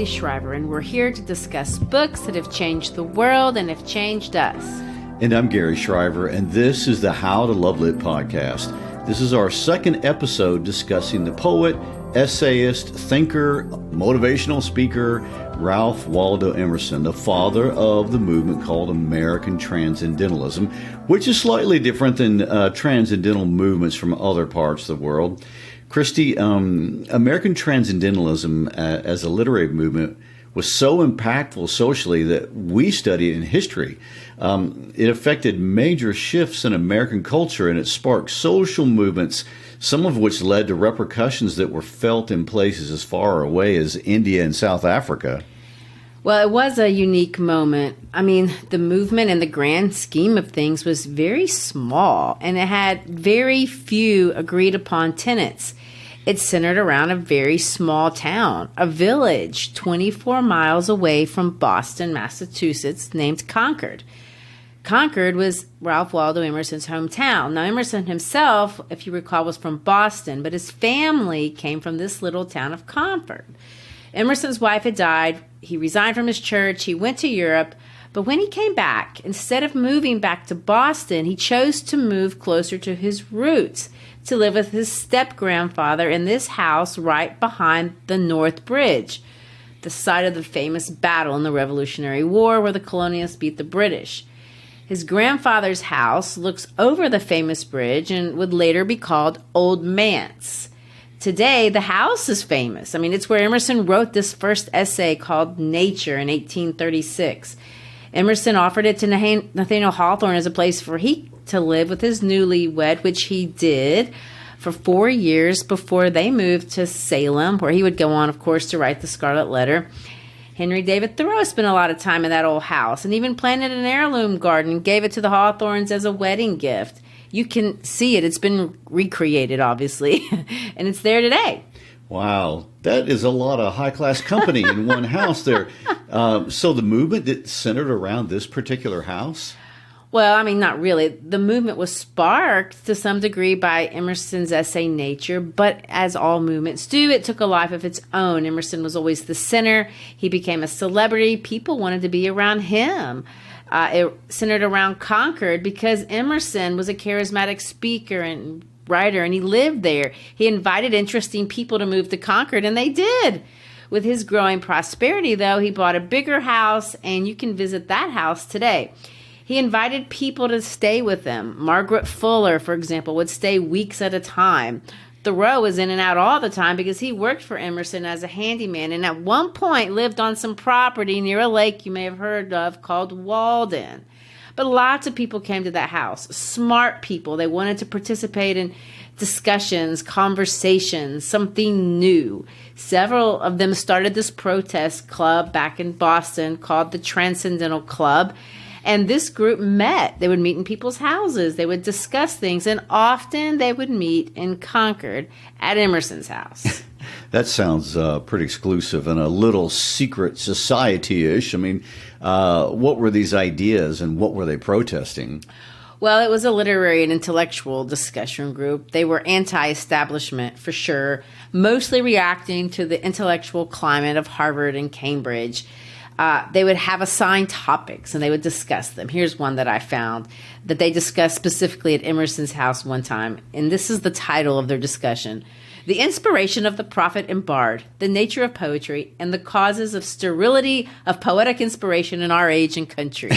Christy Shriver, and we're here to discuss books that have changed the world and have changed us. And I'm Gary Shriver, and this is the How to Love Lit podcast. This is our second episode discussing the poet, essayist, thinker, motivational speaker, Ralph Waldo Emerson, the father of the movement called American Transcendentalism, which is slightly different than transcendental movements from other parts of the world. Christy, American Transcendentalism as a literary movement was so impactful socially that we studied in history. It affected major shifts in American culture, and it sparked social movements, some of which led to repercussions that were felt in places as far away as India and South Africa. Well, it was a unique moment. I mean, the movement in the grand scheme of things was very small, and it had very few agreed upon tenets. It centered around a very small town, a village 24 miles away from Boston, Massachusetts, named Concord. Concord was Ralph Waldo Emerson's hometown. Now, Emerson himself, if you recall, was from Boston, but his family came from this little town of Concord. Emerson's wife had died. He resigned from his church. He went to Europe. But when he came back, instead of moving back to Boston, he chose to move closer to his roots, to live with his step-grandfather in this house right behind the North Bridge, the site of the famous battle in the Revolutionary War where the colonialists beat the British. His grandfather's house looks over the famous bridge and would later be called Old Manse. Today, the house is famous. I mean, it's where Emerson wrote this first essay called Nature in 1836. Emerson offered it to Nathaniel Hawthorne as a place for he to live with his newlywed, which he did for 4 years before they moved to Salem, where he would go on, of course, to write the Scarlet Letter. Henry David Thoreau spent a lot of time in that old house and even planted an heirloom garden and gave it to the Hawthornes as a wedding gift. You can see it. It's been recreated, obviously, and it's there today. Wow, that is a lot of high-class company in one house there. So the movement that centered around this particular house? Well, I mean, not really. The movement was sparked to some degree by Emerson's essay Nature, but as all movements do, it took a life of its own. Emerson was always the center. He became a celebrity. People wanted to be around him. It centered around Concord because Emerson was a charismatic speaker and writer, and he lived there. He invited interesting people to move to Concord, and they did. With his growing prosperity, though, he bought a bigger house, and you can visit that house today. He invited people to stay with him. Margaret Fuller, for example, would stay weeks at a time. Thoreau was in and out all the time because he worked for Emerson as a handyman and at one point lived on some property near a lake you may have heard of called Walden. But lots of people came to that house, smart people. They wanted to participate in discussions, conversations, something new. Several of them started this protest club back in Boston called the Transcendental Club. And this group met. They would meet in people's houses. They would discuss things. And often they would meet in Concord at Emerson's house. That sounds pretty exclusive and a little secret society-ish. I mean, what were these ideas and what were they protesting? Well, it was a literary and intellectual discussion group. They were anti-establishment, for sure, mostly reacting to the intellectual climate of Harvard and Cambridge. They would have assigned topics and they would discuss them. Here's one that I found that they discussed specifically at Emerson's house one time. And this is the title of their discussion: The Inspiration of the Prophet and Bard, the Nature of Poetry, and the Causes of Sterility of Poetic Inspiration in Our Age and Country.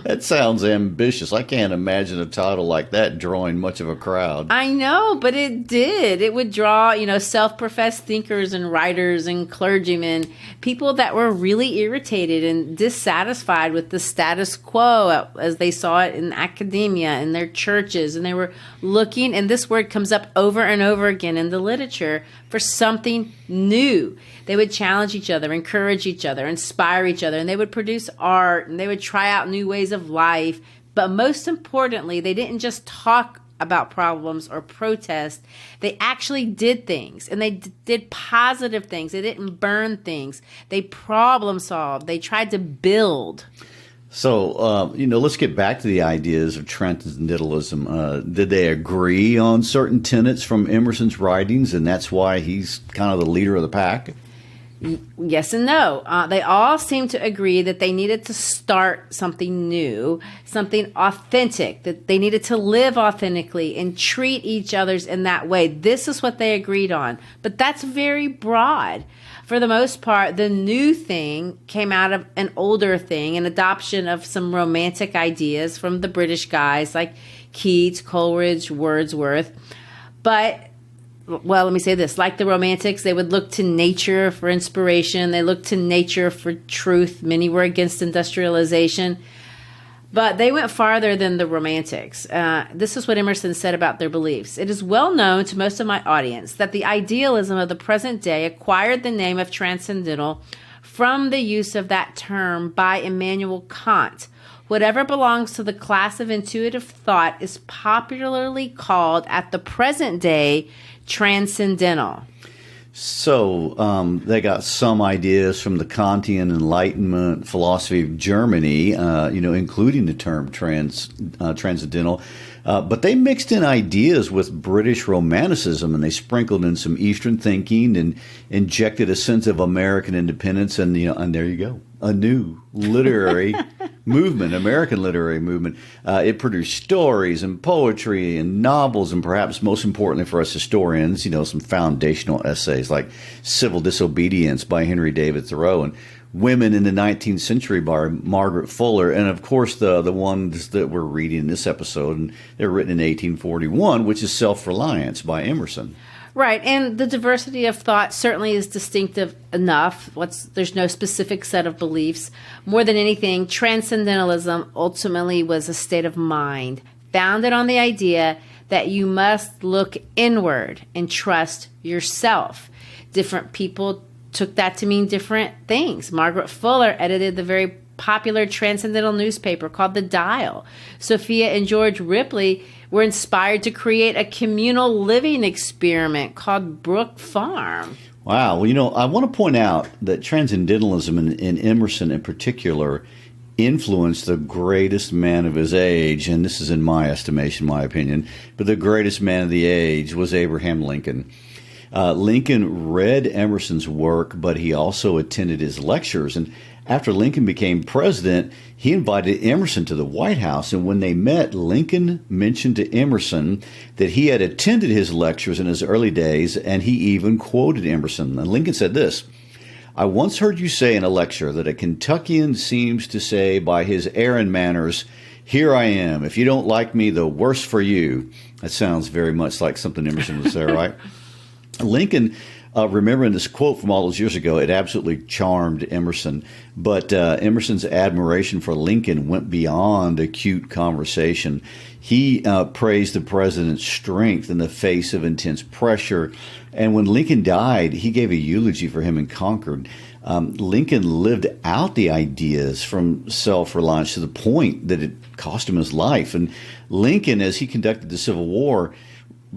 That sounds ambitious. I can't imagine a title like that drawing much of a crowd. I know, but it did. It would draw, self-professed thinkers and writers and clergymen, people that were really irritated and dissatisfied with the status quo as they saw it in academia, in their churches. And they were looking, and this word comes up over and over again in the literature, for something new. They would challenge each other, encourage each other, inspire each other, and they would produce art, and they would try out new ways of life. But most importantly, they didn't just talk about problems or protest. They actually did things, and they did positive things. They didn't burn things. They problem solved. They tried to build. So, let's get back to the ideas of transcendentalism. Did they agree on certain tenets from Emerson's writings, and that's why he's kind of the leader of the pack? Yes and no. They all seem to agree that they needed to start something new, something authentic, that they needed to live authentically and treat each other's in that way. This is what they agreed on. But that's very broad. For the most part, the new thing came out of an older thing, an adoption of some romantic ideas from the British guys like Keats, Coleridge, Wordsworth. But well, let me say this. Like the Romantics, they would look to nature for inspiration. They looked to nature for truth. Many were against industrialization. But they went farther than the Romantics. This is what Emerson said about their beliefs. It is well known to most of my audience that the idealism of the present day acquired the name of transcendental from the use of that term by Immanuel Kant. Whatever belongs to the class of intuitive thought is popularly called at the present day transcendental. So they got some ideas from the Kantian Enlightenment philosophy of Germany, including the term transcendental. But they mixed in ideas with British Romanticism, and they sprinkled in some Eastern thinking and injected a sense of American independence. And there you go, a new literary movement, American literary movement. It produced stories and poetry and novels, and perhaps most importantly for us historians, some foundational essays like Civil Disobedience by Henry David Thoreau and Women in the 19th Century by Margaret Fuller, and of course the ones that we're reading in this episode, and they're written in 1841, which is Self-Reliance by Emerson. Right, and the diversity of thought certainly is distinctive enough. There's no specific set of beliefs. More than anything, transcendentalism ultimately was a state of mind founded on the idea that you must look inward and trust yourself. Different people took that to mean different things. Margaret Fuller edited the very popular transcendental newspaper called The Dial. Sophia and George Ripley were inspired to create a communal living experiment called Brook Farm. Wow. Well, I want to point out that transcendentalism in Emerson in particular influenced the greatest man of his age, and this is in my estimation, my opinion, but the greatest man of the age was Abraham Lincoln. Lincoln read Emerson's work, but he also attended his lectures. And after Lincoln became president, he invited Emerson to the White House. And when they met, Lincoln mentioned to Emerson that he had attended his lectures in his early days, and he even quoted Emerson. And Lincoln said this: "I once heard you say in a lecture that a Kentuckian seems to say by his air and manners, 'Here I am. If you don't like me, the worse for you.'" That sounds very much like something Emerson would say, right? Lincoln, remembering this quote from all those years ago, it absolutely charmed Emerson. But Emerson's admiration for Lincoln went beyond a cute conversation. He praised the president's strength in the face of intense pressure. And when Lincoln died, he gave a eulogy for him in Concord. Lincoln lived out the ideas from self-reliance to the point that it cost him his life. And Lincoln, as he conducted the Civil War,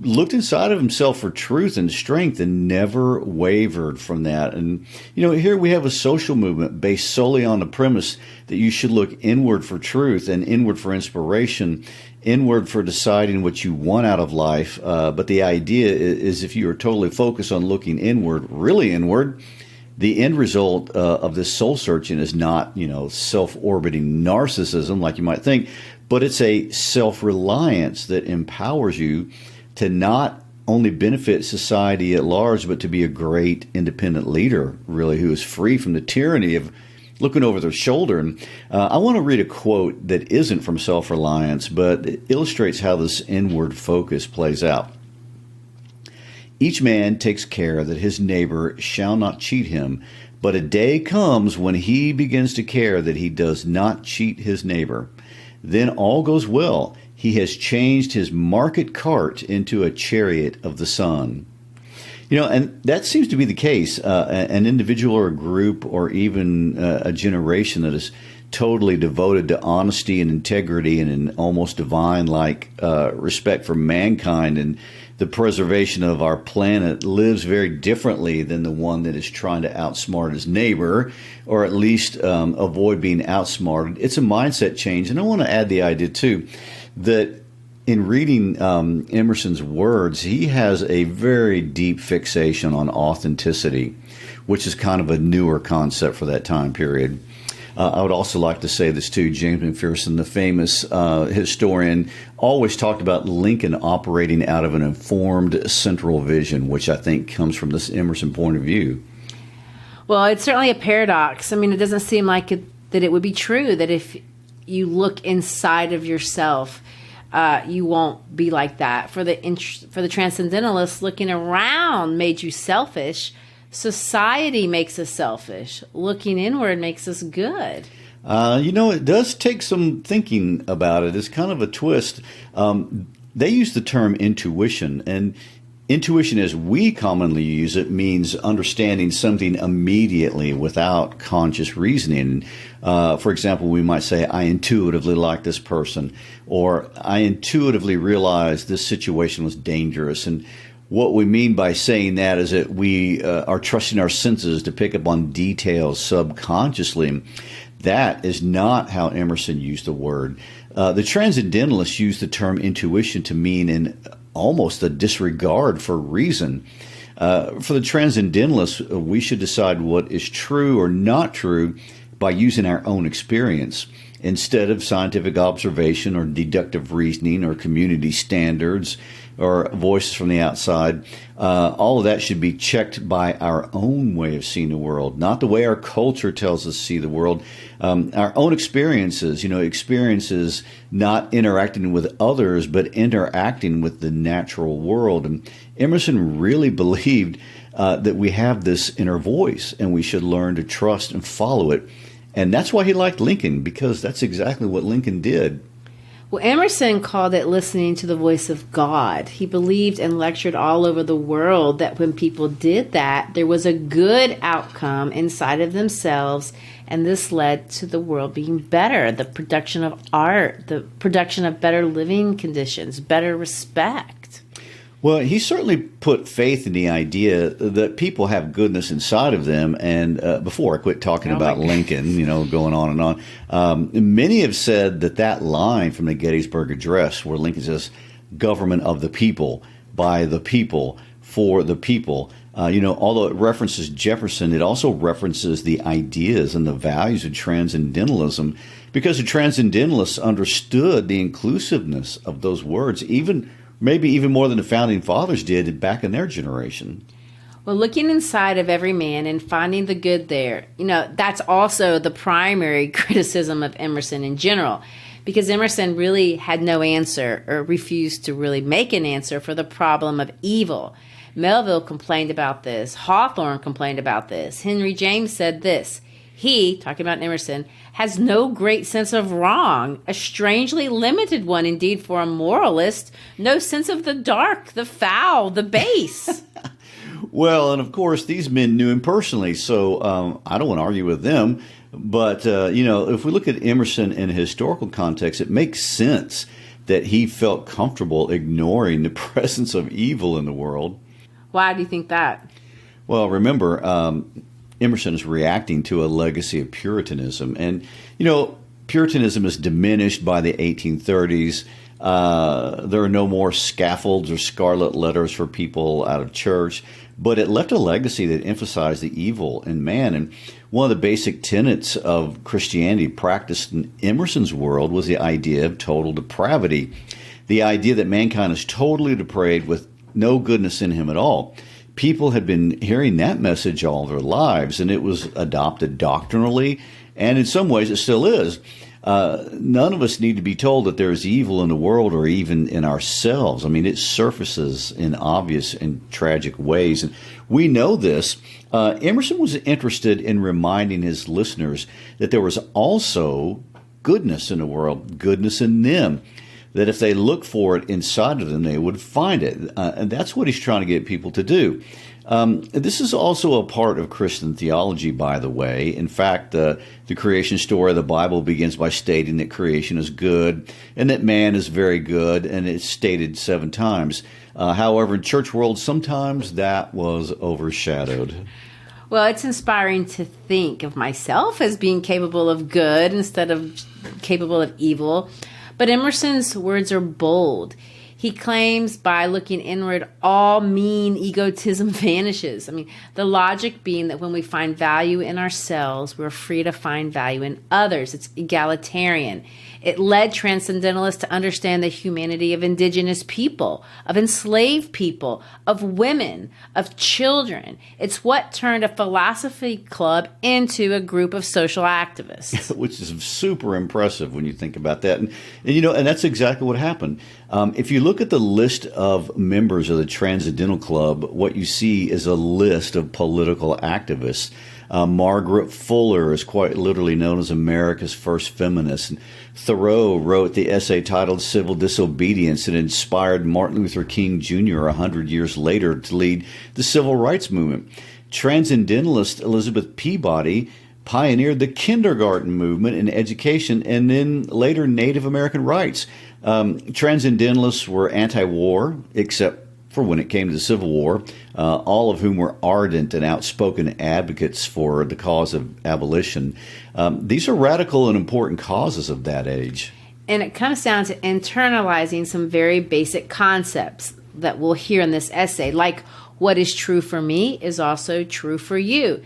looked inside of himself for truth and strength and never wavered from that. And, here we have a social movement based solely on the premise that you should look inward for truth and inward for inspiration, inward for deciding what you want out of life. But the idea is if you are totally focused on looking inward, really inward, the end result of this soul searching is not, self-orbiting narcissism like you might think, but it's a self-reliance that empowers you to not only benefit society at large, but to be a great independent leader, really, who is free from the tyranny of looking over their shoulder. And I want to read a quote that isn't from Self-Reliance, but it illustrates how this inward focus plays out. "Each man takes care that his neighbor shall not cheat him, but a day comes when he begins to care that he does not cheat his neighbor. Then all goes well. He has changed his market cart into a chariot of the sun." And that seems to be the case. An individual or a group or even a generation that is totally devoted to honesty and integrity and an almost divine-like respect for mankind and the preservation of our planet lives very differently than the one that is trying to outsmart his neighbor, or at least avoid being outsmarted. It's a mindset change. And I want to add the idea, too, that in reading Emerson's words, he has a very deep fixation on authenticity, which is kind of a newer concept for that time period. I would also like to say this too. James McPherson, the famous historian, always talked about Lincoln operating out of an informed central vision, which I think comes from this Emerson point of view. Well, it's certainly a paradox. I mean, it doesn't seem like that it would be true that if you look inside of yourself, you won't be like that. For the transcendentalists, looking around made you selfish. Society makes us selfish. Looking inward makes us good. It does take some thinking about it. It's kind of a twist. They use the term intuition, and intuition as we commonly use it means understanding something immediately without conscious reasoning. For example, we might say, I intuitively like this person, or I intuitively realized this situation was dangerous. And what we mean by saying that is that we are trusting our senses to pick up on details subconsciously. That is not how Emerson used the word. The Transcendentalists use the term intuition to mean in almost a disregard for reason. For the Transcendentalists, we should decide what is true or not true by using our own experience instead of scientific observation or deductive reasoning or community standards or voices from the outside. All of that should be checked by our own way of seeing the world, not the way our culture tells us to see the world. Our own experiences, experiences not interacting with others, but interacting with the natural world. And Emerson really believed that we have this inner voice and we should learn to trust and follow it. And that's why he liked Lincoln, because that's exactly what Lincoln did. Well, Emerson called it listening to the voice of God. He believed and lectured all over the world that when people did that, there was a good outcome inside of themselves, and this led to the world being better, the production of art, the production of better living conditions, better respect. Well, he certainly put faith in the idea that people have goodness inside of them. And before I quit talking about Lincoln, going on and on, many have said that line from the Gettysburg Address where Lincoln says, government of the people, by the people, for the people. Although it references Jefferson, it also references the ideas and the values of transcendentalism, because the transcendentalists understood the inclusiveness of those words, maybe even more than the founding fathers did back in their generation. Well, looking inside of every man and finding the good there, that's also the primary criticism of Emerson in general, because Emerson really had no answer or refused to really make an answer for the problem of evil. Melville complained about this. Hawthorne complained about this. Henry James said this. He, talking about Emerson, has no great sense of wrong, a strangely limited one indeed for a moralist, no sense of the dark, the foul, the base. Well, and of course, these men knew him personally, so I don't want to argue with them. But, if we look at Emerson in a historical context, it makes sense that he felt comfortable ignoring the presence of evil in the world. Why do you think that? Well, remember, Emerson is reacting to a legacy of Puritanism. And, Puritanism is diminished by the 1830s. There are no more scaffolds or scarlet letters for people out of church. But it left a legacy that emphasized the evil in man. And one of the basic tenets of Christianity practiced in Emerson's world was the idea of total depravity. The idea that mankind is totally depraved with no goodness in him at all. People had been hearing that message all their lives, and it was adopted doctrinally, and in some ways it still is. None of us need to be told that there is evil in the world or even in ourselves. I mean, it surfaces in obvious and tragic ways, and we know this. Emerson was interested in reminding his listeners that there was also goodness in the world, goodness in them, that if they look for it inside of them, they would find it. And that's what he's trying to get people to do. This is also a part of Christian theology, by the way. In fact, the creation story of the Bible begins by stating that creation is good and that man is very good, and it's stated 7 times. However, in church world, sometimes that was overshadowed. Well, it's inspiring to think of myself as being capable of good instead of capable of evil. But Emerson's words are bold. He claims by looking inward, all mean egotism vanishes. I mean, the logic being that when we find value in ourselves, we're free to find value in others. It's egalitarian. It led transcendentalists to understand the humanity of indigenous people, of enslaved people, of women, of children. It's what turned a philosophy club into a group of social activists. Which is super impressive when you think about that. And that's exactly what happened. If you look at the list of members of the Transcendental Club, what you see is a list of political activists. Margaret Fuller is quite literally known as America's first feminist. And Thoreau wrote the essay titled Civil Disobedience and inspired Martin Luther King Jr. 100 years later to lead the civil rights movement. Transcendentalist Elizabeth Peabody pioneered the kindergarten movement in education and then later Native American rights. Transcendentalists were anti-war, except for when it came to the Civil War, all of whom were ardent and outspoken advocates for the cause of abolition. These are radical and important causes of that age. And it comes down to internalizing some very basic concepts that we'll hear in this essay, like what is true for me is also true for you.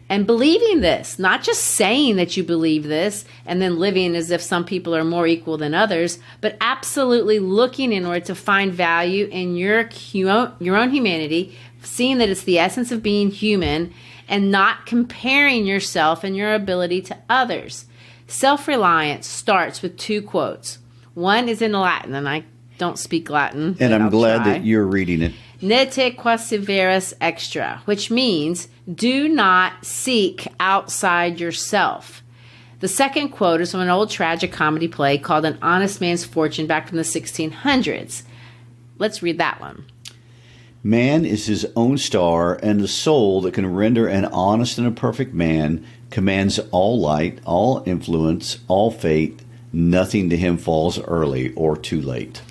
And believing this, not just saying that you believe this and then living as if some people are more equal than others, but absolutely looking inward to find value in your own humanity, seeing that it's the essence of being human, and not comparing yourself and your ability to others. Self-reliance starts with two quotes. One is in Latin, and I don't speak Latin. And I'm glad that you're reading it. Nete quasiveris extra, which means do not seek outside yourself. The second quote is from an old tragic comedy play called An Honest Man's Fortune back from the 1600s. Let's read that one. Man is his own star, and the soul that can render an honest and a perfect man commands all light, all influence, all fate. Nothing to him falls early or too late.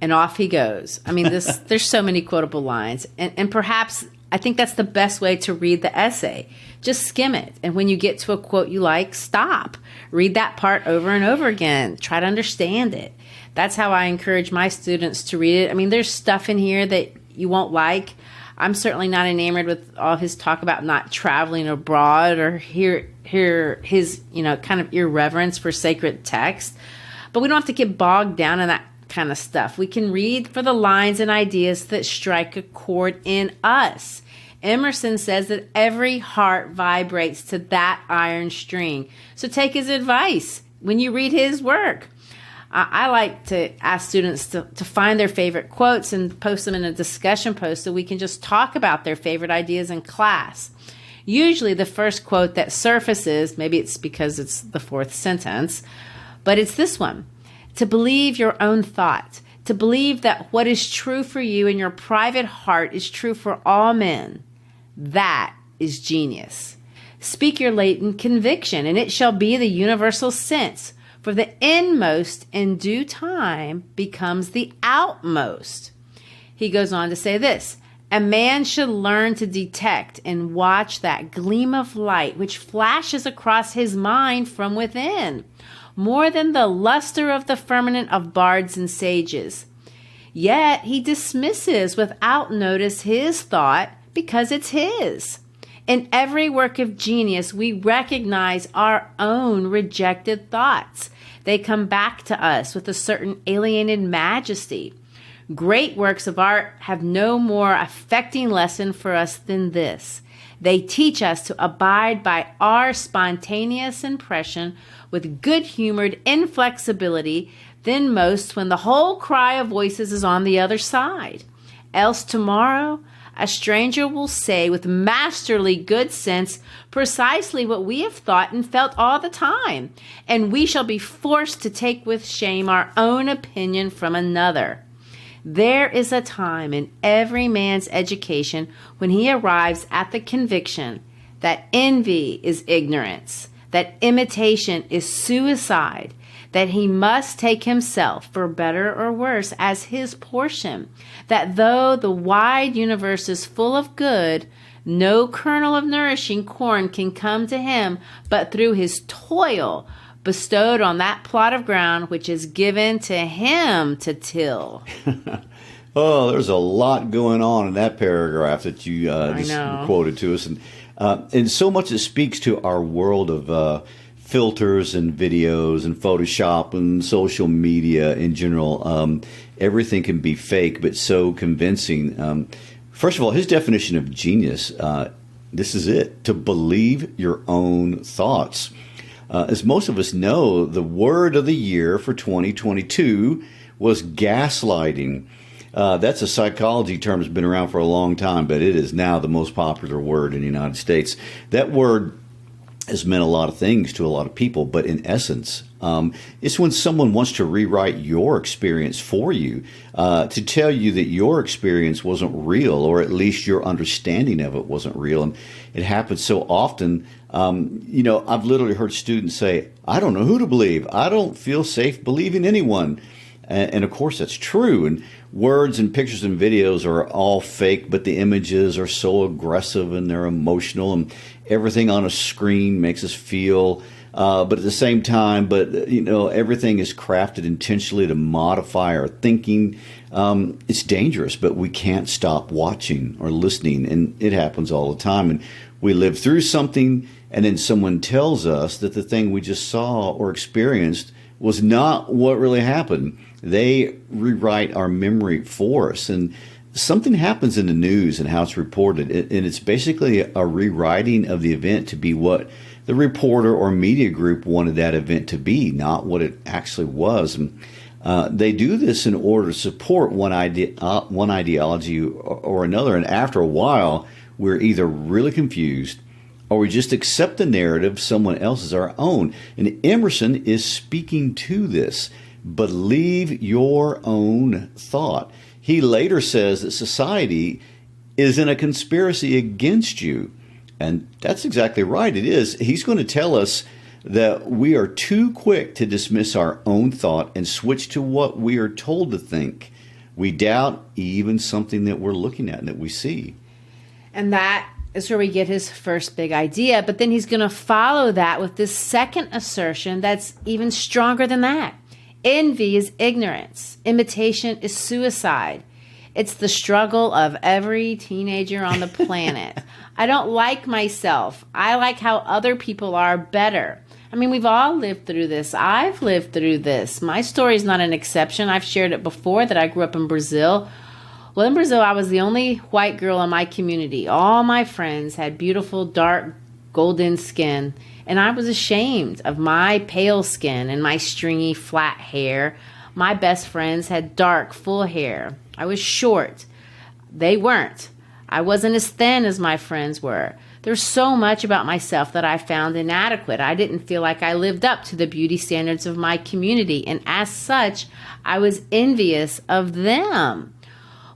And off he goes. I mean, there's so many quotable lines. And perhaps I think that's the best way to read the essay. Just skim it. And when you get to a quote you like, stop. Read that part over and over again. Try to understand it. That's how I encourage my students to read it. I mean, there's stuff in here that you won't like. I'm certainly not enamored with all his talk about not traveling abroad or hear his, kind of irreverence for sacred text. But we don't have to get bogged down in that kind of stuff. We can read for the lines and ideas that strike a chord in us. Emerson says that every heart vibrates to that iron string. So take his advice when you read his work. I like to ask students to find their favorite quotes and post them in a discussion post so we can just talk about their favorite ideas in class. Usually the first quote that surfaces, maybe it's because it's the fourth sentence, but it's this one. To believe your own thought, to believe that what is true for you in your private heart is true for all men. That is genius. Speak your latent conviction, and it shall be the universal sense. For the inmost in due time becomes the outmost. He goes on to say this, a man should learn to detect and watch that gleam of light which flashes across his mind from within, more than the luster of the firmament of bards and sages. Yet he dismisses without notice his thought because it's his. In every work of genius, we recognize our own rejected thoughts. They come back to us with a certain alienated majesty. Great works of art have no more affecting lesson for us than this. They teach us to abide by our spontaneous impression with good-humored inflexibility than most when the whole cry of voices is on the other side. Else tomorrow, a stranger will say with masterly good sense precisely what we have thought and felt all the time, and we shall be forced to take with shame our own opinion from another. There is a time in every man's education when he arrives at the conviction that envy is ignorance, that imitation is suicide, that he must take himself, for better or worse, as his portion, that though the wide universe is full of good, no kernel of nourishing corn can come to him but through his toil, bestowed on that plot of ground which is given to him to till. Oh, there's a lot going on in that paragraph that you just quoted to us. And so much it speaks to our world of filters and videos and Photoshop and social media in general. Everything can be fake, but so convincing. First of all, his definition of genius, this is it, to believe your own thoughts. As most of us know, the word of the year for 2022 was gaslighting. That's a psychology term that's been around for a long time, but it is now the most popular word in the United States. That word has meant a lot of things to a lot of people, but in essence, it's when someone wants to rewrite your experience for you, to tell you that your experience wasn't real, or at least your understanding of it wasn't real. And it happens so often. I've literally heard students say, I don't know who to believe. I don't feel safe believing anyone. And of course, that's true. And words and pictures and videos are all fake, but the images are so aggressive and they're emotional, and everything on a screen makes us feel. But at the same time, everything is crafted intentionally to modify our thinking. It's dangerous, but we can't stop watching or listening, and it happens all the time. And we live through something, and then someone tells us that the thing we just saw or experienced was not what really happened. They rewrite our memory for us. And something happens in the news and how it's reported, and it's basically a rewriting of the event to be what the reporter or media group wanted that event to be, not what it actually was. And they do this in order to support one ideology or another. And after a while, we're either really confused or we just accept the narrative someone else as our own. And Emerson is speaking to this. Believe your own thought. He later says that society is in a conspiracy against you. And that's exactly right. It is. He's going to tell us that we are too quick to dismiss our own thought and switch to what we are told to think. We doubt even something that we're looking at and that we see. And that is where we get his first big idea. But then he's going to follow that with this second assertion that's even stronger than that. Envy is ignorance. Imitation is suicide. It's the struggle of every teenager on the planet. I don't like myself. I like how other people are better. I mean, we've all lived through this. I've lived through this. My story is not an exception. I've shared it before that I grew up in Brazil. Well, in Brazil, I was the only white girl in my community. All my friends had beautiful, dark, golden skin. And I was ashamed of my pale skin and my stringy, flat hair. My best friends had dark, full hair. I was short. They weren't. I wasn't as thin as my friends were. There's so much about myself that I found inadequate. I didn't feel like I lived up to the beauty standards of my community. And as such, I was envious of them.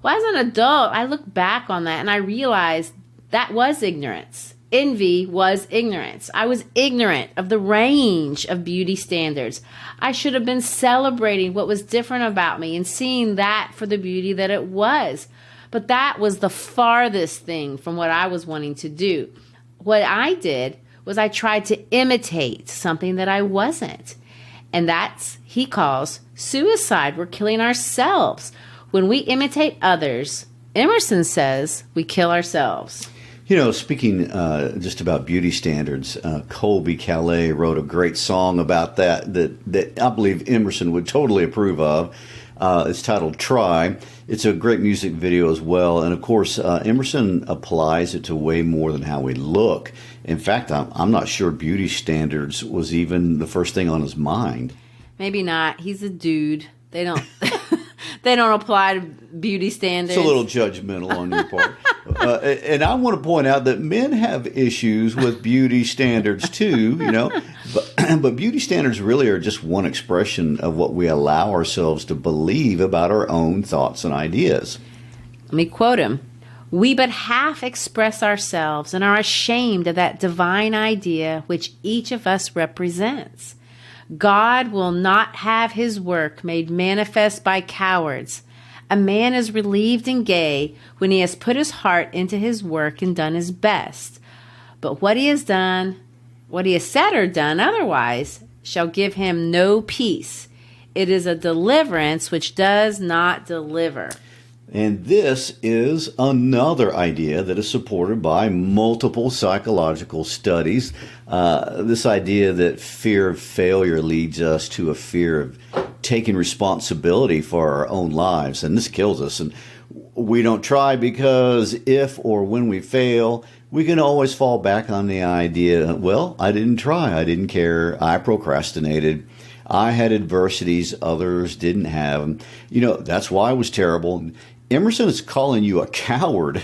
Well, as an adult, I look back on that and I realized that was ignorance. Envy was ignorance. I was ignorant of the range of beauty standards. I should have been celebrating what was different about me and seeing that for the beauty that it was. But that was the farthest thing from what I was wanting to do. What I did was I tried to imitate something that I wasn't. And that's, he calls, suicide. We're killing ourselves. When we imitate others, Emerson says we kill ourselves. You know, speaking just about beauty standards, Colby Calais wrote a great song about that I believe Emerson would totally approve of. It's titled Try. It's a great music video as well. And of course, Emerson applies it to way more than how we look. In fact, I'm not sure beauty standards was even the first thing on his mind. Maybe not. He's a dude. They don't they don't apply to beauty standards. It's a little judgmental on your part. And I want to point out that men have issues with beauty standards too, you know. But beauty standards really are just one expression of what we allow ourselves to believe about our own thoughts and ideas. Let me quote him. We but half express ourselves and are ashamed of that divine idea which each of us represents. God will not have his work made manifest by cowards. A man is relieved and gay when he has put his heart into his work and done his best. But what he has said or done otherwise shall give him no peace. It is a deliverance which does not deliver. And this is another idea that is supported by multiple psychological studies. This idea that fear of failure leads us to a fear of taking responsibility for our own lives. And this kills us. And we don't try because if or when we fail, we can always fall back on the idea, well, I didn't try, I didn't care, I procrastinated, I had adversities others didn't have. That's why I was terrible. Emerson is calling you a coward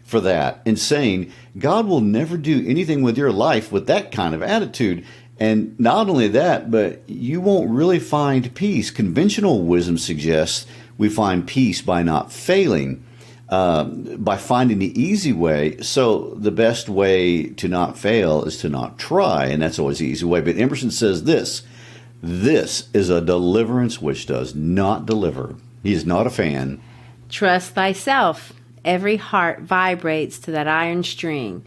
for that and saying God will never do anything with your life with that kind of attitude. And not only that, but you won't really find peace. Conventional wisdom suggests we find peace by not failing, by finding the easy way. So the best way to not fail is to not try, and that's always the easy way. But Emerson says this is a deliverance which does not deliver. He is not a fan. Trust thyself. Every heart vibrates to that iron string.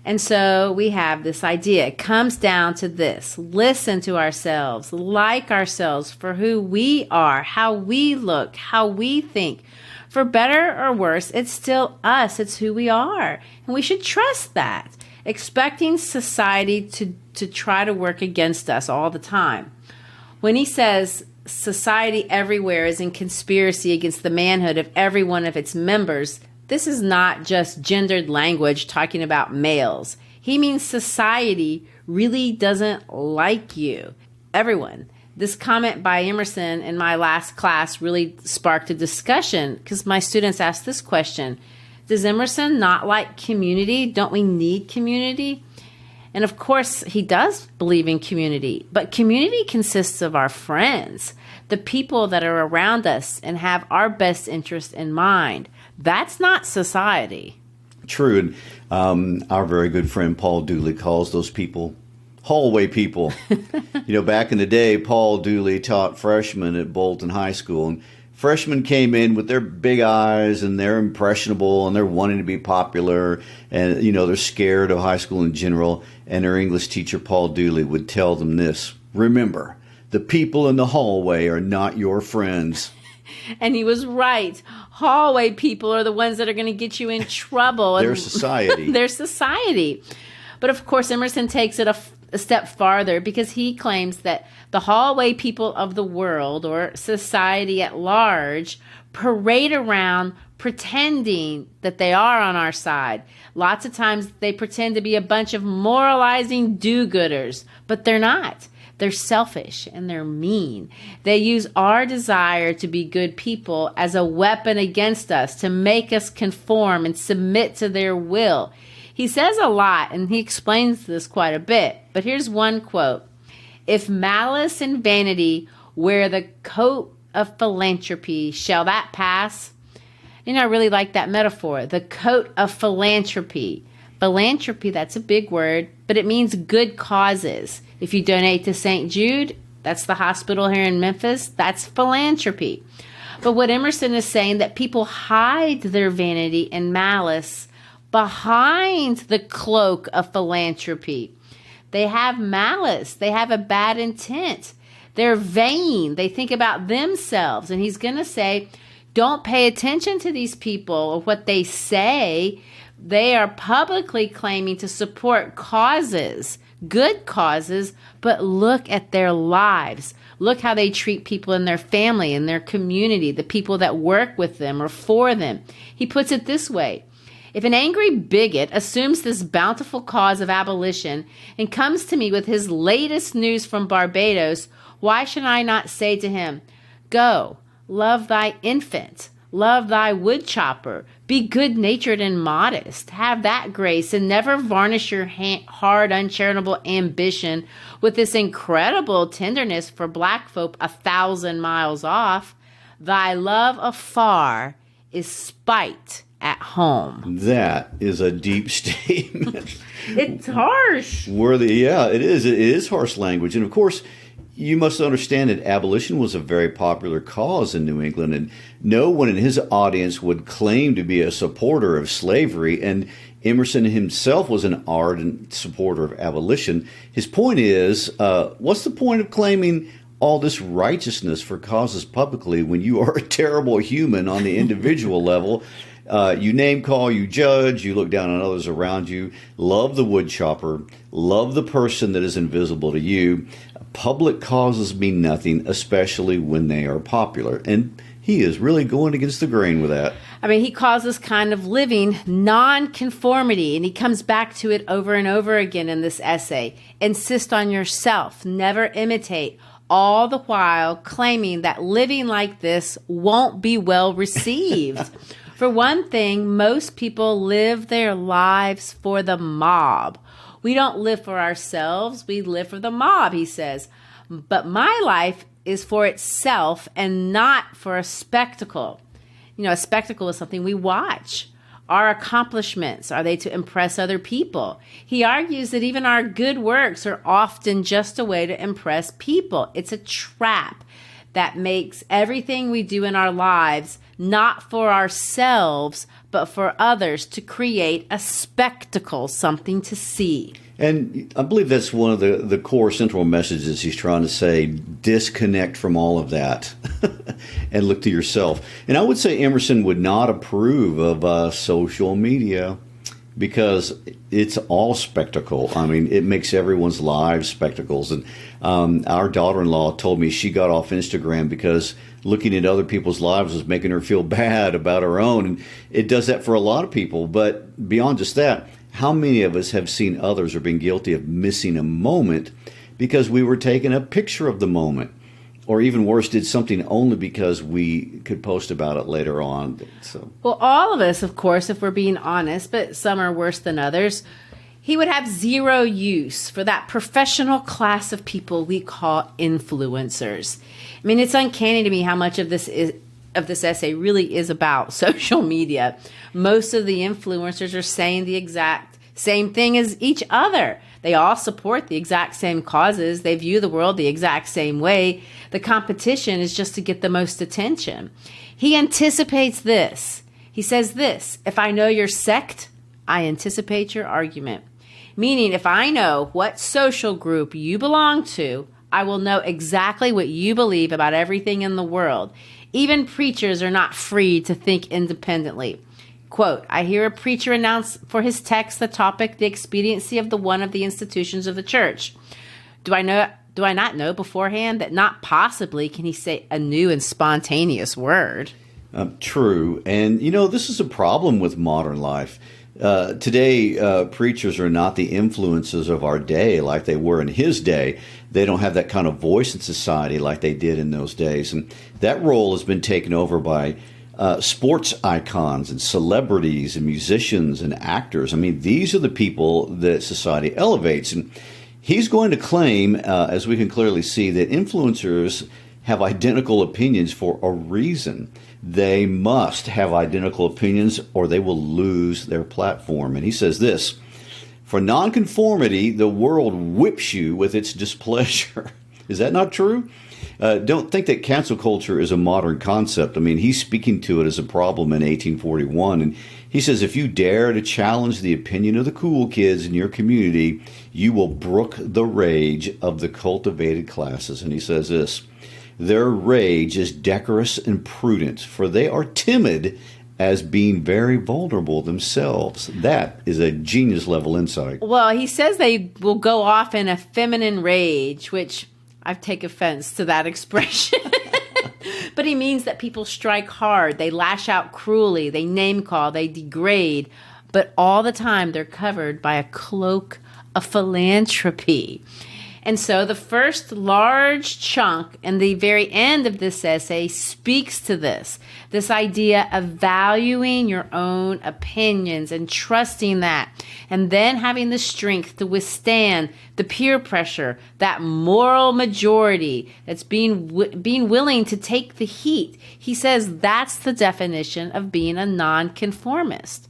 And so we have this idea. It comes down to this. Listen to ourselves, like ourselves for who we are, how we look, how we think. For better or worse, it's still us. It's who we are. And we should trust that, expecting society to try to work against us all the time. When he says society everywhere is in conspiracy against the manhood of every one of its members, this is not just gendered language talking about males. He means society really doesn't like you. Everyone. This comment by Emerson in my last class really sparked a discussion because my students asked this question. Does Emerson not like community? Don't we need community? And of course, he does believe in community. But community consists of our friends, the people that are around us and have our best interest in mind. That's not society. True. And our very good friend Paul Dooley calls those people hallway people. Back in the day, Paul Dooley taught freshmen at Bolton High School. And freshmen came in with their big eyes and they're impressionable and they're wanting to be popular. And, they're scared of high school in general. And their English teacher, Paul Dooley, would tell them this: remember, the people in the hallway are not your friends. And he was right. Hallway people are the ones that are going to get you in trouble. They're society. They're society. But of course, Emerson takes it a step farther because he claims that the hallway people of the world, or society at large, parade around pretending that they are on our side. Lots of times they pretend to be a bunch of moralizing do-gooders, but they're not. They're selfish and they're mean. They use our desire to be good people as a weapon against us to make us conform and submit to their will. He says a lot and he explains this quite a bit. But here's one quote. If malice and vanity wear the coat of philanthropy, shall that pass? I really like that metaphor. The coat of philanthropy. Philanthropy, that's a big word, but it means good causes. If you donate to St. Jude, that's the hospital here in Memphis, that's philanthropy. But what Emerson is saying, that people hide their vanity and malice behind the cloak of philanthropy. They have malice. They have a bad intent. They're vain. They think about themselves. And he's going to say, don't pay attention to these people or what they say. They are publicly claiming to support causes, good causes, but look at their lives. Look how they treat people in their family, in their community, the people that work with them or for them. He puts it this way. If an angry bigot assumes this bountiful cause of abolition and comes to me with his latest news from Barbados, why should I not say to him, go, love thy infant, love thy wood chopper, be good-natured and modest, have that grace, and never varnish your hard, uncharitable ambition with this incredible tenderness for black folk 1,000 miles off. Thy love afar is spite at home. That is a deep statement. It's harsh. It is. It is harsh language. And of course, you must understand that abolition was a very popular cause in New England, and no one in his audience would claim to be a supporter of slavery. And Emerson himself was an ardent supporter of abolition. His point is, what's the point of claiming all this righteousness for causes publicly when you are a terrible human on the individual level? You name call, you judge, you look down on others around you, love the wood chopper, love the person that is invisible to you. Public causes mean nothing, especially when they are popular. And he is really going against the grain with that. I mean, he calls this kind of living nonconformity, and he comes back to it over and over again in this essay. Insist on yourself, never imitate, all the while claiming that living like this won't be well received. For one thing, most people live their lives for the mob. We don't live for ourselves, we live for the mob, he says. But my life is for itself and not for a spectacle. You know, a spectacle is something we watch. Our accomplishments, are they to impress other people? He argues that even our good works are often just a way to impress people. It's a trap that makes everything we do in our lives not for ourselves, but for others, to create a spectacle, something to see. And I believe that's one of the core central messages he's trying to say. Disconnect from all of that and look to yourself. And I would say Emerson would not approve of social media because it's all spectacle. I mean, it makes everyone's lives spectacles. And our daughter-in-law told me she got off Instagram because looking at other people's lives was making her feel bad about her own. And it does that for a lot of people. But beyond just that, how many of us have seen others or been guilty of missing a moment because we were taking a picture of the moment? Or even worse, did something only because we could post about it later on. So, well, all of us, of course, if we're being honest, but some are worse than others. He would have zero use for that professional class of people we call influencers. I mean, it's uncanny to me how much of this essay really is about social media. Most of the influencers are saying the exact same thing as each other. They all support the exact same causes. They view the world the exact same way. The competition is just to get the most attention. He anticipates this. He says this: if I know your sect, I anticipate your argument. Meaning, if I know what social group you belong to, I will know exactly what you believe about everything in the world. Even preachers are not free to think independently. Quote, I hear a preacher announce for his text the topic, the expediency of one of the institutions of the church. Do I not know beforehand that not possibly can he say a new and spontaneous word? True. And, this is a problem with modern life. Today, preachers are not the influences of our day like they were in his day. They don't have that kind of voice in society like they did in those days. And that role has been taken over by sports icons and celebrities and musicians and actors. I mean, these are the people that society elevates. And he's going to claim, as we can clearly see, that influencers have identical opinions for a reason. They must have identical opinions or they will lose their platform. And he says this: for nonconformity, the world whips you with its displeasure. Is that not true? Don't think that cancel culture is a modern concept. I mean, he's speaking to it as a problem in 1841. And he says, if you dare to challenge the opinion of the cool kids in your community, you will brook the rage of the cultivated classes. And he says this: their rage is decorous and prudent, for they are timid as being very vulnerable themselves. That is a genius level insight. Well, he says they will go off in a feminine rage, which I take offense to that expression. But he means that people strike hard, they lash out cruelly, they name call, they degrade, but all the time they're covered by a cloak of philanthropy. And so the first large chunk in the very end of this essay speaks to this idea of valuing your own opinions and trusting that, and then having the strength to withstand the peer pressure, that moral majority that's being willing to take the heat. He says that's the definition of being a nonconformist.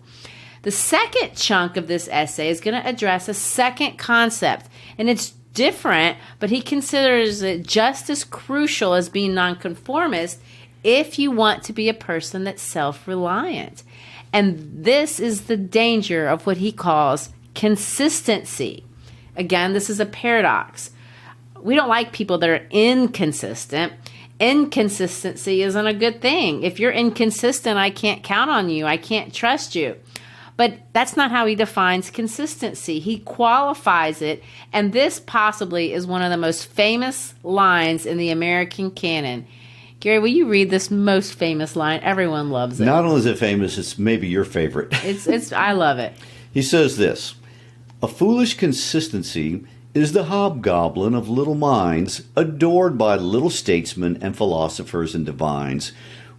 The second chunk of this essay is going to address a second concept, and it's different, but he considers it just as crucial as being nonconformist if you want to be a person that's self-reliant. And this is the danger of what he calls consistency. Again, this is a paradox. We don't like people that are inconsistent. Inconsistency isn't a good thing. If you're inconsistent, I can't count on you. I can't trust you. But that's not how he defines consistency. He qualifies it, and this possibly is one of the most famous lines in the American canon. Gary, will you read this most famous line? Everyone loves it. Not only is it famous, it's maybe your favorite. I love it. He says this: "A foolish consistency is the hobgoblin of little minds, adored by little statesmen and philosophers and divines.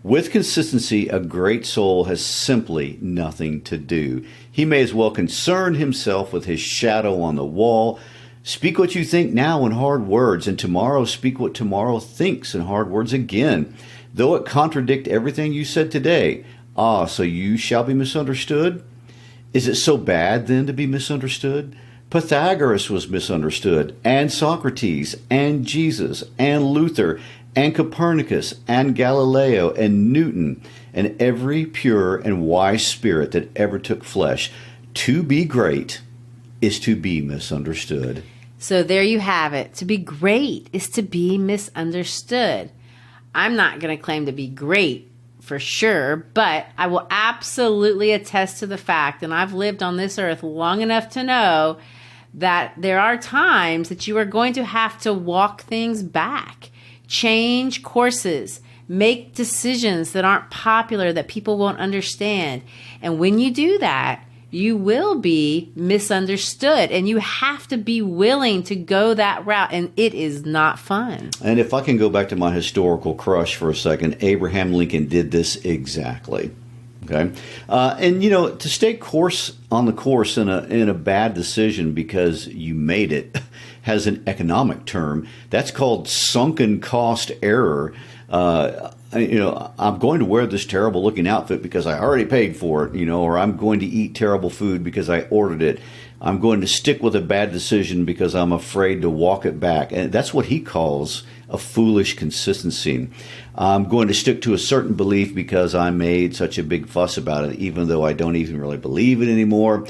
With consistency, a great soul has simply nothing to do. He may as well concern himself with his shadow on the wall. Speak what you think now in hard words, and tomorrow speak what tomorrow thinks in hard words again, though it contradict everything you said today. Ah, so you shall be misunderstood? Is it so bad, then, to be misunderstood? Pythagoras was misunderstood, and Socrates, and Jesus, and Luther, and Copernicus, and Galileo, and Newton, and every pure and wise spirit that ever took flesh. To be great is to be misunderstood." So there you have it. To be great is to be misunderstood. I'm not going to claim to be great for sure, but I will absolutely attest to the fact, and I've lived on this earth long enough to know that there are times that you are going to have to walk things back, change courses, make decisions that aren't popular, that people won't understand. And when you do that, you will be misunderstood, and you have to be willing to go that route, and it is not fun. And if I can go back to my historical crush for a second, Abraham Lincoln did this exactly. Okay, and to stay on the course in a bad decision because you made it has an economic term. That's called sunken cost error. I'm going to wear this terrible looking outfit because I already paid for it, or I'm going to eat terrible food because I ordered it. I'm going to stick with a bad decision because I'm afraid to walk it back. And that's what he calls a foolish consistency. I'm going to stick to a certain belief because I made such a big fuss about it, even though I don't even really believe it anymore.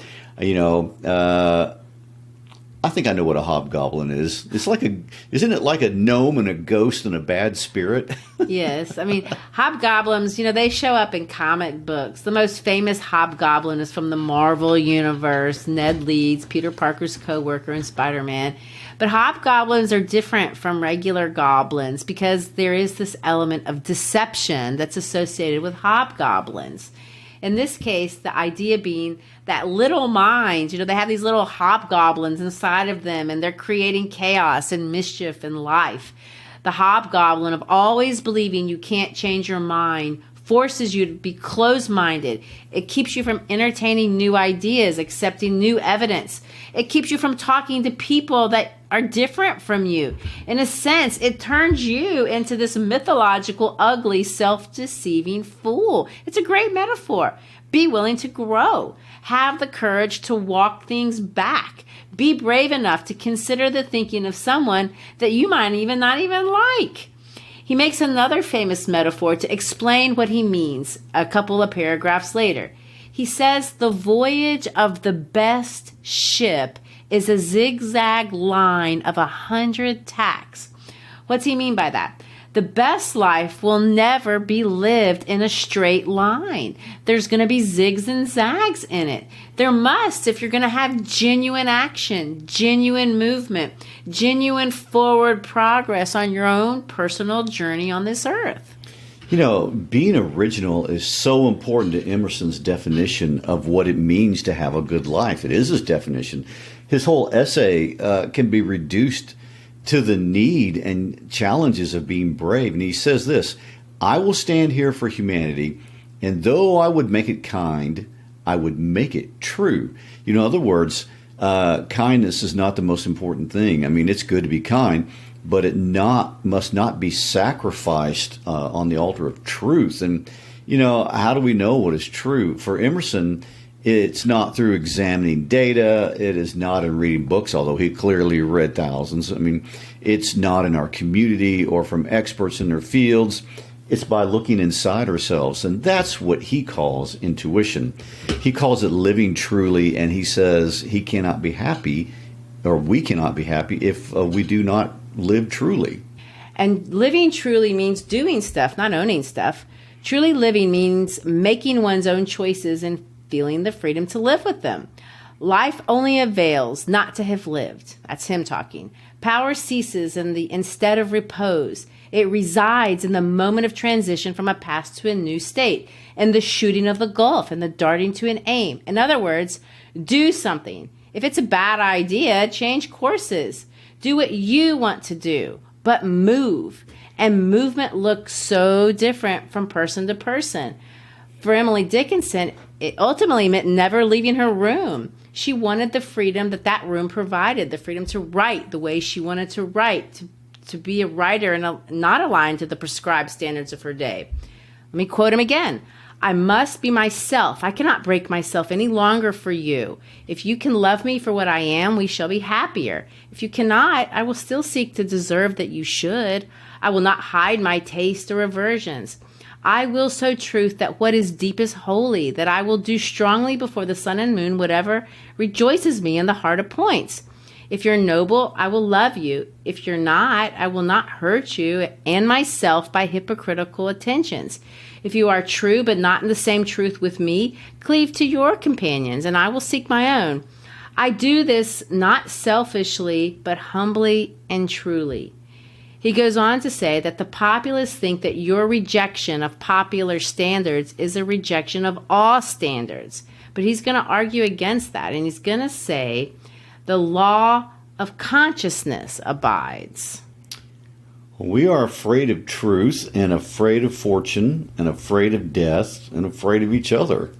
I think I know what a hobgoblin is. Isn't it like a gnome and a ghost and a bad spirit? Yes. I mean, hobgoblins, they show up in comic books. The most famous hobgoblin is from the Marvel Universe. Ned Leeds, Peter Parker's co-worker in Spider-Man. But hobgoblins are different from regular goblins because there is this element of deception that's associated with hobgoblins. In this case, the idea being that little minds, they have these little hobgoblins inside of them, and they're creating chaos and mischief in life. The hobgoblin of always believing you can't change your mind forces you to be closed-minded. It keeps you from entertaining new ideas, accepting new evidence. It keeps you from talking to people that are different from you. In a sense, it turns you into this mythological, ugly, self-deceiving fool. It's a great metaphor. Be willing to grow. Have the courage to walk things back. Be brave enough to consider the thinking of someone that you might not even like. He makes another famous metaphor to explain what he means a couple of paragraphs later. He says the voyage of the best ship is a zigzag line of 100 tacks. What's he mean by that? The best life will never be lived in a straight line. There's going to be zigs and zags in it. There must, if you're going to have genuine action, genuine movement, genuine forward progress on your own personal journey on this earth. Being original is so important to Emerson's definition of what it means to have a good life. It is his definition. His whole essay can be reduced to the need and challenges of being brave. And he says this: "I will stand here for humanity, and though I would make it kind, I would make it true." In other words, kindness is not the most important thing. I mean, it's good to be kind, but it must not be sacrificed on the altar of truth. And, how do we know what is true? For Emerson, it's not through examining data. It is not in reading books, although he clearly read thousands. I mean, it's not in our community or from experts in their fields. It's by looking inside ourselves, and that's what he calls intuition. He calls it living truly, and he says he cannot be happy, or we cannot be happy, if we do not live truly. And living truly means doing stuff, not owning stuff. Truly living means making one's own choices and feeling the freedom to live with them. Life only avails not to have lived. That's him talking. Power ceases instead of repose. It resides in the moment of transition from a past to a new state, in the shooting of the gulf and the darting to an aim. In other words, do something. If it's a bad idea, change courses. Do what you want to do, but move. And movement looks so different from person to person. For Emily Dickinson, it ultimately meant never leaving her room. She wanted the freedom that room provided, the freedom to write the way she wanted to write, to be a writer and not aligned to the prescribed standards of her day. Let me quote him again. I must be myself. I cannot break myself any longer for you. If you can love me for what I am, we shall be happier. If you cannot, I will still seek to deserve that you should. I will not hide my taste or aversions. I will sow truth that what is deep is holy, that I will do strongly before the sun and moon whatever rejoices me and the heart appoints. If you're noble, I will love you. If you're not, I will not hurt you and myself by hypocritical attentions. If you are true but not in the same truth with me, cleave to your companions, and I will seek my own. I do this not selfishly, but humbly and truly. He goes on to say that the populace think that your rejection of popular standards is a rejection of all standards. But he's going to argue against that, and he's going to say the law of consciousness abides. We are afraid of truth and afraid of fortune and afraid of death and afraid of each other.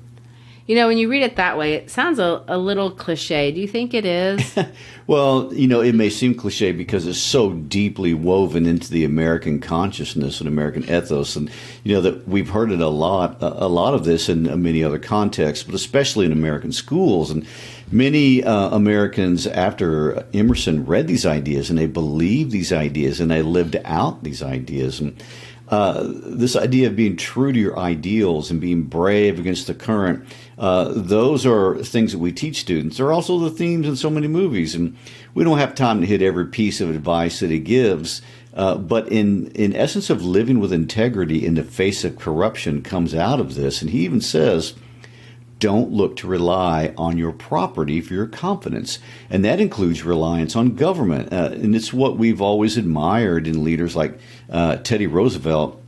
You know, when you read it that way, it sounds a little cliche. Do you think it is? Well, it may seem cliche because it's so deeply woven into the American consciousness and American ethos. And, that we've heard it a lot of this in many other contexts, but especially in American schools. And many Americans, after Emerson, read these ideas and they believed these ideas and they lived out these ideas. And this idea of being true to your ideals and being brave against the current, those are things that we teach students. They're also the themes in so many movies, and we don't have time to hit every piece of advice that he gives. But in essence of living with integrity in the face of corruption comes out of this. And he even says, don't look to rely on your property for your confidence. And that includes reliance on government. And it's what we've always admired in leaders like Teddy Roosevelt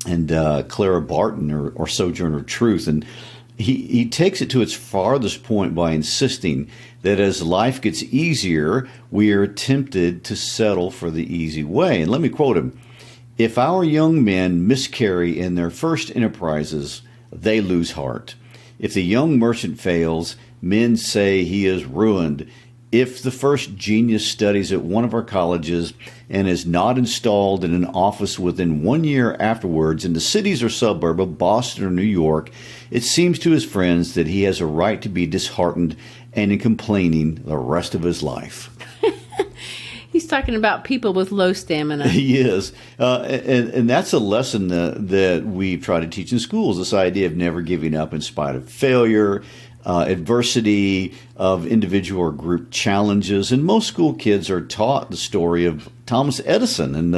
and Clara Barton or Sojourner Truth. And he takes it to its farthest point by insisting that as life gets easier, we are tempted to settle for the easy way. And let me quote him. If our young men miscarry in their first enterprises, they lose heart. If the young merchant fails, men say he is ruined. If the first genius studies at one of our colleges and is not installed in an office within 1 year afterwards in the cities or suburb of Boston or New York, it seems to his friends that he has a right to be disheartened and in complaining the rest of his life. He's talking about people with low stamina. He is. And that's a lesson that we try to teach in schools, this idea of never giving up in spite of failure, adversity, of individual or group challenges. And most school kids are taught the story of Thomas Edison and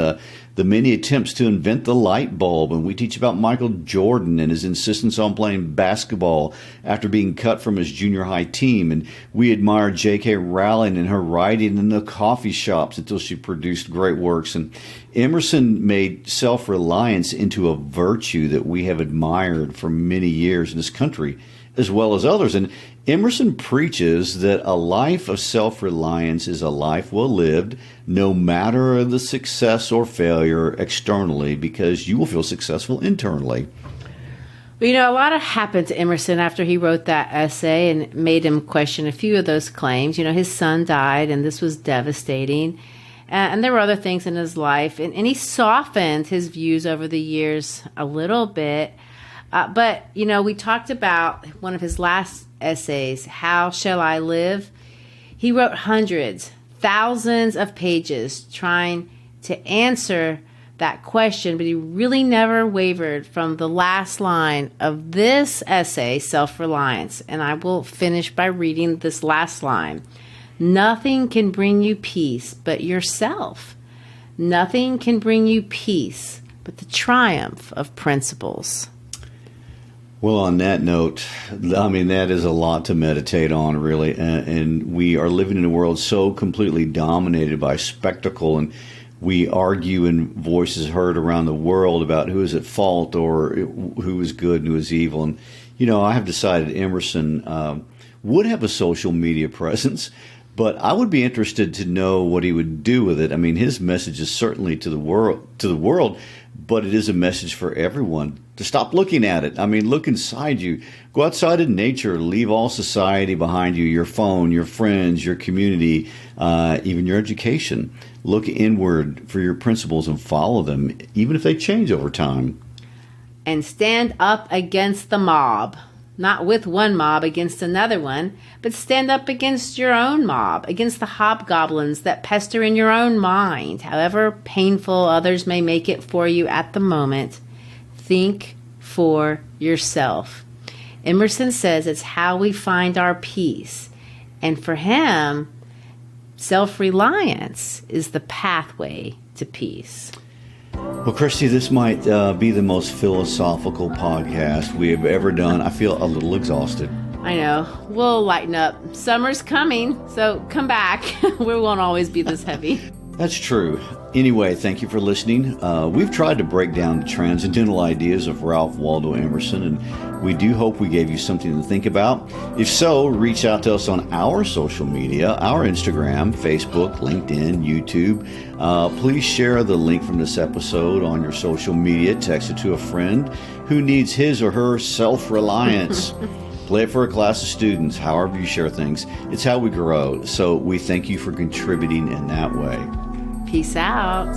the many attempts to invent the light bulb. And we teach about Michael Jordan and his insistence on playing basketball after being cut from his junior high team. And we admire J.K. Rowling and her writing in the coffee shops until she produced great works. And Emerson made self-reliance into a virtue that we have admired for many years in this country, as well as others. And Emerson preaches that a life of self-reliance is a life well lived, no matter the success or failure externally, because you will feel successful internally. Well, a lot happened to Emerson after he wrote that essay and made him question a few of those claims. His son died, and this was devastating. And there were other things in his life, and he softened his views over the years a little bit. But we talked about one of his last essays, How Shall I Live? He wrote hundreds, thousands of pages trying to answer that question, but he really never wavered from the last line of this essay, Self-Reliance. And I will finish by reading this last line. Nothing can bring you peace but yourself. Nothing can bring you peace but the triumph of principles. Well, on that note, I mean, that is a lot to meditate on, really. And we are living in a world so completely dominated by spectacle, and we argue and voices heard around the world about who is at fault or who is good and who is evil. And, you know, I have decided Emerson would have a social media presence, but I would be interested to know what he would do with it. I mean, his message is certainly to the world, but it is a message for everyone to stop looking at it. I mean, look inside you. Go outside in nature. Leave all society behind you, your phone, your friends, your community, even your education. Look inward for your principles and follow them, even if they change over time. And stand up against the mob. Not with one mob against another one, but stand up against your own mob, against the hobgoblins that pester in your own mind, however painful others may make it for you at the moment. Think for yourself. Emerson says it's how we find our peace. And for him, self-reliance is the pathway to peace. Well, Christy, this might be the most philosophical podcast we have ever done. I feel a little exhausted. I know. We'll lighten up. Summer's coming, so come back. We won't always be this heavy. That's true. Anyway, thank you for listening. We've tried to break down the transcendental ideas of Ralph Waldo Emerson, and we do hope we gave you something to think about. If so, reach out to us on our social media, our Instagram, Facebook, LinkedIn, YouTube. Please share the link from this episode on your social media. Text it to a friend who needs his or her self-reliance. Play it for a class of students, however you share things. It's how we grow. So we thank you for contributing in that way. Peace out.